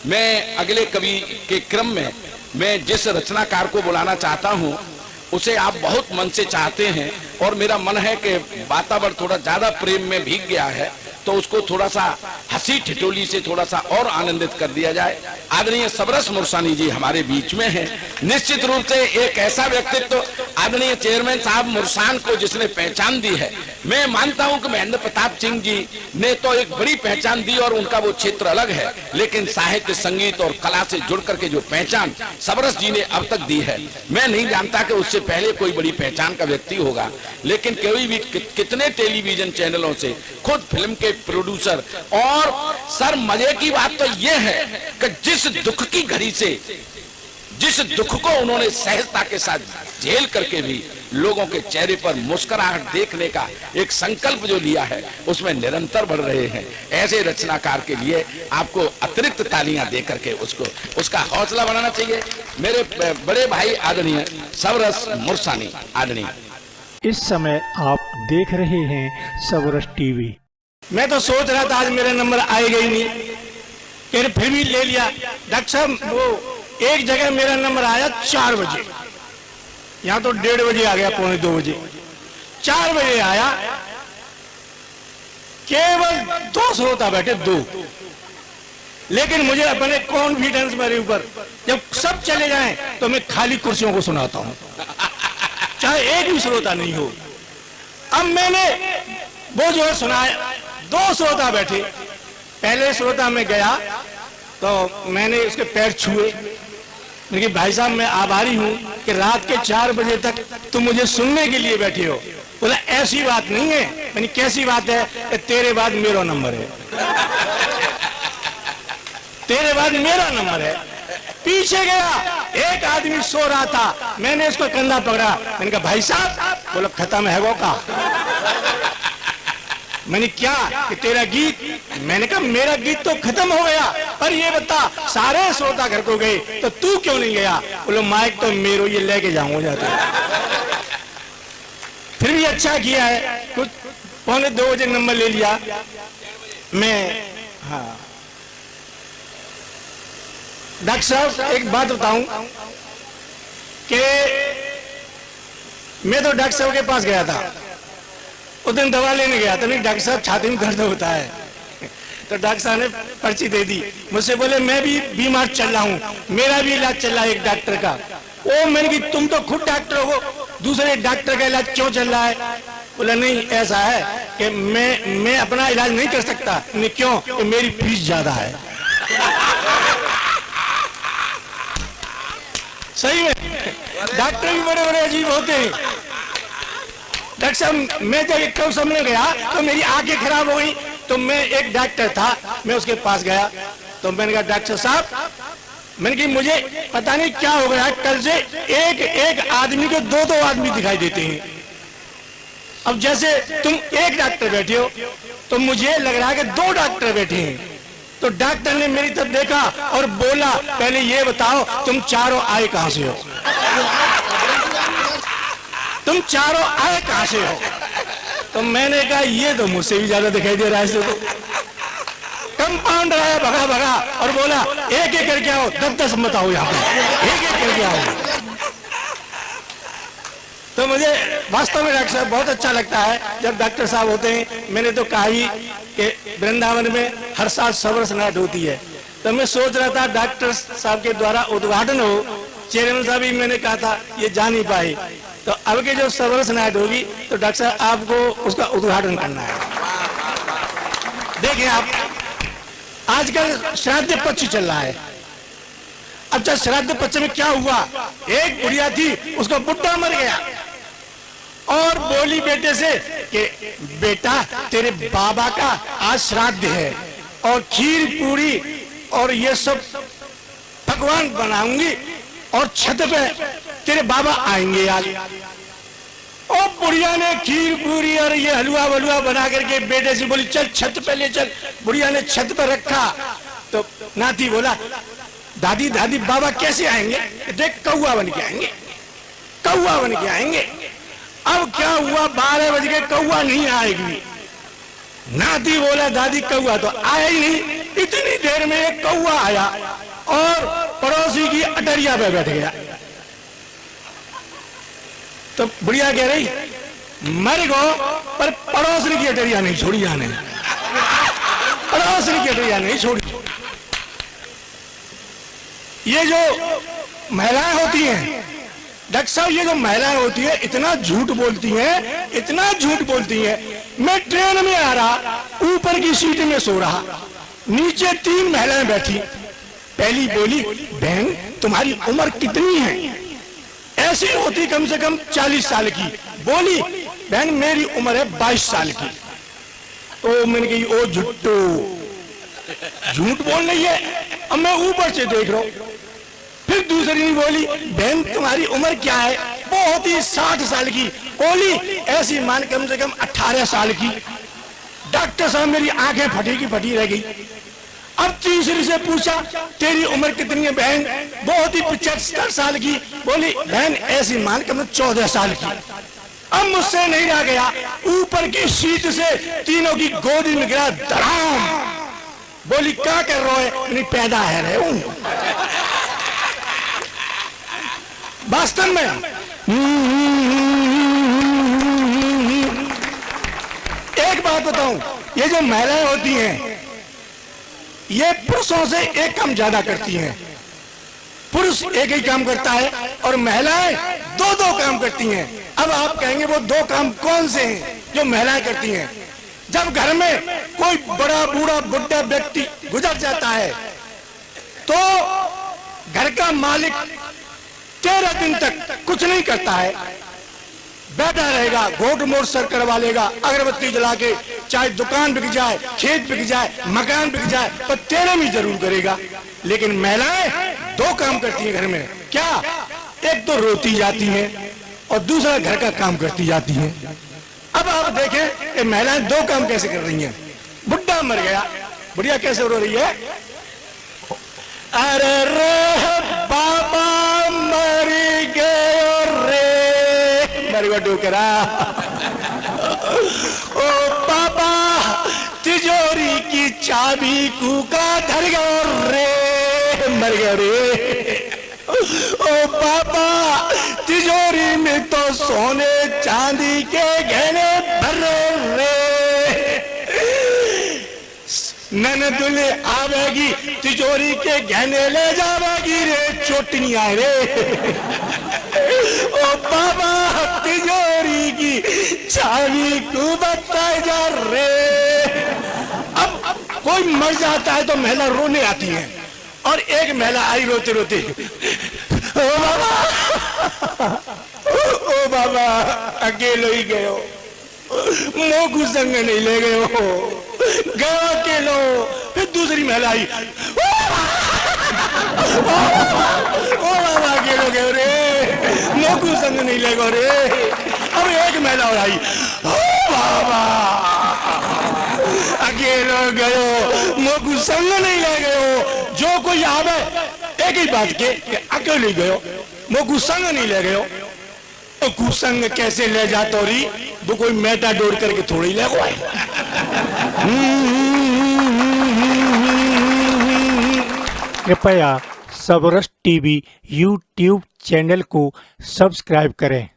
मैं अगले कवि के क्रम में मैं जिस रचनाकार को बुलाना चाहता हूं उसे आप बहुत मन से चाहते हैं और मेरा मन है कि वातावरण थोड़ा ज्यादा प्रेम में भीग गया है तो उसको थोड़ा सा हंसी ठिठोली से थोड़ा सा और आनंदित कर दिया जाए। आदरणीय सबरस मुरसानी जी हमारे बीच में हैं। निश्चित रूप से एक ऐसा व्यक्तित्व आदरणीय चेयरमैन साहब मुरसान को जिसने पहचान दी है। मैं मानता हूं कि महेंद्र प्रताप सिंह जी ने तो एक बड़ी पहचान दी और उनका वो क्षेत्र अलग है, लेकिन साहित्य संगीत और कला से जुड़ करके जो पहचान सबरस जी ने अब तक दी है, मैं नहीं जानता कि उससे पहले कोई बड़ी पहचान का व्यक्ति होगा। लेकिन कोई भी कितने टेलीविजन चैनलों से खुद फिल्म के प्रोड्यूसर और सर मजे की बात तो यह है कि जिस दुख की घड़ी से जिस दुख को उन्होंने सहजता के साथ झेल करके भी लोगों के चेहरे पर मुस्कुराहट देखने का एक संकल्प जो लिया है उसमें निरंतर बढ़ रहे हैं। ऐसे रचनाकार के लिए आपको अतिरिक्त तालियां दे करके उसका हौसला बढ़ाना चाहिए। मेरे बड़े भाई आदरणीय सबरस मुरसानी आदरणीय। इस समय आप देख रहे हैं सबरस टीवी। मैं तो सोच रहा था आज मेरा नंबर आएगा ही नहीं, फिर भी ले लिया। डॉक्टर साहब वो एक जगह मेरा नंबर आया 4 बजे, यहाँ तो 1:30 बजे आ गया, 1:45 बजे। 4 बजे आया, केवल 2 श्रोता बैठे, 2। लेकिन मुझे अपने कॉन्फिडेंस मेरे ऊपर, जब सब चले जाएं तो मैं खाली कुर्सियों को सुनाता हूं, चाहे एक भी श्रोता नहीं हो। अब मैंने वो जो है सुनाया, 2 श्रोता बैठे। पहले श्रोता में गया तो मैंने उसके पैर छुए, लेकिन भाई साहब मैं आभारी हूं कि रात के 4 बजे तक तुम मुझे सुनने के लिए बैठे हो। बोला ऐसी बात नहीं है। मैंने कैसी बात है? कि तेरे बाद मेरा नंबर है, तेरे बाद मेरा नंबर है। पीछे गया, एक आदमी सो रहा था, मैंने उसको कंधा पकड़ा, मैंने कहा भाई साहब। बोला खत्म है वो का। मैंने क्या कि तेरा गीत? मैंने कहा मेरा गीत तो खत्म हो गया, पर ये बता सारे श्रोता घर को गए तो तू क्यों नहीं गया? बोलो माइक तो मेरो, ये लेके जाऊंगा जाते। फिर भी अच्छा किया है, कुछ 1:45 बजे नंबर ले लिया मैं। हाँ डॉक्टर साहब एक बात बताऊं कि मैं तो डॉक्टर साहब के पास गया था, उस दिन दवा लेने गया था। नहीं डॉक्टर साहब छाती में दर्द होता है, तो डॉक्टर साहब ने पर्ची दे दी। मुझसे बोले मैं भी बीमार चल रहा हूँ, मेरा भी इलाज चल रहा है एक डॉक्टर का। ओ मैंने कि तुम तो खुद डॉक्टर हो, दूसरे डॉक्टर का इलाज क्यों चल रहा है? बोला नहीं ऐसा है कि मैं अपना इलाज नहीं कर सकता। नहीं क्यों? कि मेरी फीस ज्यादा है। सही में डॉक्टर भी बड़े बड़े अजीब होते हैं। डॉक्टर साहब मैं जब एक सामने गया तो मेरी आंखें खराब हो गई, तो मैं एक डॉक्टर था, मैं उसके पास गया तो मैंने कहा डॉक्टर साहब, मैंने कहा मुझे पता नहीं क्या हो गया, कल से एक आदमी को 2 आदमी दिखाई देते हैं। अब जैसे तुम एक डॉक्टर बैठे हो तो मुझे लग रहा है कि 2 डॉक्टर बैठे हैं। तो डॉक्टर ने मेरी तरफ देखा और बोला पहले ये बताओ तुम चारों आए कहां से हो? तुम चारों आए कहां से हो? तो मैंने कहा ये तो मुझसे भी ज्यादा दिखाई दे रहा है। तो कंपाउंडर आया भगा भगा और बोला एक एक करके आओ, 10-10 मत आओ यहाँ पे, एक एक करके आओ। तो मुझे वास्तव में डॉक्टर साहब बहुत अच्छा लगता है जब डॉक्टर साहब होते हैं। मैंने तो कहा ही कि वृंदावन में हर साल सबरस नाइट होती है, तो मैं सोच रहा था डॉक्टर साहब के द्वारा उद्घाटन हो। चेयरमैन साहब भी मैंने कहा था ये जा नहीं पाए, तो अब के जो सबरस नाइट होगी तो डॉक्टर साहब आपको उसका उद्घाटन करना है। देखिए आप आजकल श्राद्ध पक्ष चल रहा है। अच्छा श्राद्ध पक्ष में क्या हुआ, एक बुढ़िया थी उसका बुड्ढा मर गया और बोली बेटे से कि बेटा तेरे बाबा का आज श्राद्ध है और खीर पूरी और ये सब पकवान बनाऊंगी और छत पे तेरे बाबा आएंगे आज। और बुढ़िया ने खीर पूरी और ये हलवा वलुआ बना करके बेटे से बोली चल छत पे ले चल। बुढ़िया ने छत पे रखा तो नाती बोला दादी दादी बाबा कैसे आएंगे? देख कौआ बन के आएंगे, कौआ बन के आएंगे। अब क्या हुआ, 12 बज के कौआ नहीं आएगी। नाती बोला दादी कौआ तो आया ही नहीं। इतनी देर में एक कौआ आया और पड़ोसी की अटरिया पे बैठ गया। तो बुढ़िया कह रही मर गो, पर पड़ोसी की अटरिया नहीं छोड़ी जाने, पड़ोसी की अटरिया नहीं छोड़ी। ये जो महिलाएं होती हैं डॉक्टर साहब, ये जो महिलाएं होती है इतना झूठ बोलती हैं, इतना झूठ बोलती हैं। मैं ट्रेन में आ रहा, ऊपर की सीट में सो रहा, नीचे 3 महिलाएं बैठी। पहली बोली बहन तुम्हारी उम्र कितनी है? ऐसी होती कम से कम 40 साल की। बोली बहन मेरी उम्र है 22 साल की। तो मैंने कही ओ झुट्टू, झूठ बोल रही है। अब मैं ऊपर से देख रहा हूं। फिर दूसरी बोली बहन तुम्हारी उम्र क्या है? बहुत ही 60 साल की। बोली ऐसी मान कम से कम 18 साल की। डॉक्टर साहब मेरी आंखें फटी की फटी रह गई। अब तीसरी से पूछा तेरी उम्र कितनी है बहन? बहुत ही 75 साल की। बोली बहन ऐसी मान कम 14 साल की। अब मुझसे नहीं रह गया, ऊपर की सीट से तीनों की गोदी में गिरा धड़ाम। बोली क्या कर रहे हो? नहीं पैदा है रहे हूं। वास्तव में एक बात बताऊं, ये जो महिलाएं होती हैं ये पुरुषों से एक काम ज्यादा करती हैं। पुरुष एक ही काम करता है और महिलाएं 2-2 काम करती हैं। अब आप कहेंगे वो 2 काम कौन से हैं जो महिलाएं करती हैं? जब घर में कोई बड़ा बूढ़ा बुढ़ा व्यक्ति गुजर जाता है तो घर का मालिक 13 दिन तक कुछ नहीं करता है, बैठा रहेगा, घोट मोट सर करवा लेगा, अगरबत्ती जला के, चाहे दुकान बिक जाए, खेत बिक जाए, मकान बिक जाए, पर 13 भी जरूर करेगा। लेकिन महिलाएं 2 काम करती हैं घर में। क्या? एक तो रोती जाती हैं और दूसरा घर का काम करती जाती हैं। अब आप देखें ये महिलाएं 2 काम कैसे कर रही हैं। बुढ़ा मर गया, बुढ़िया कैसे रो रही है? अरे रे बाबा मर गए रे, मर गया डोकरा। ओ बाबा तिजोरी की चाबी कूका धर गया रे, मर गया रे। ओ बाबा तिजोरी में तो सोने चांदी के गहने भरे रे। ननदुल आवेगी तिजोरी के गहने ले जावेगी रे, चोटियां रे। ओ बाबा तिजोरी की चाबी को बताए जा रे। अब कोई मर जाता है तो महिला रोने आती है और एक महिला आई रोते रोते ओ बाबा, ओ बाबा अकेलो ही गयो, मोकू संग नहीं ले गए हो, गयो अकेलो। फिर दूसरी महिला आई ओ बाबा अकेलो गयो रे, मोकू संग नहीं ले गो रे। अब एक महिला और आई ओ बाबा अकेलो गयो, मोकू संग नहीं ले गयो। जो कोई आवे एक ही बात के अकेले गयो, मोकू संग नहीं ले गयो। तो कुसंग कैसे ले जातो री? वो कोई मेटा डोर करके थोड़ी ले गो। कृपया सबरस टीवी यूट्यूब चैनल को सब्सक्राइब करें।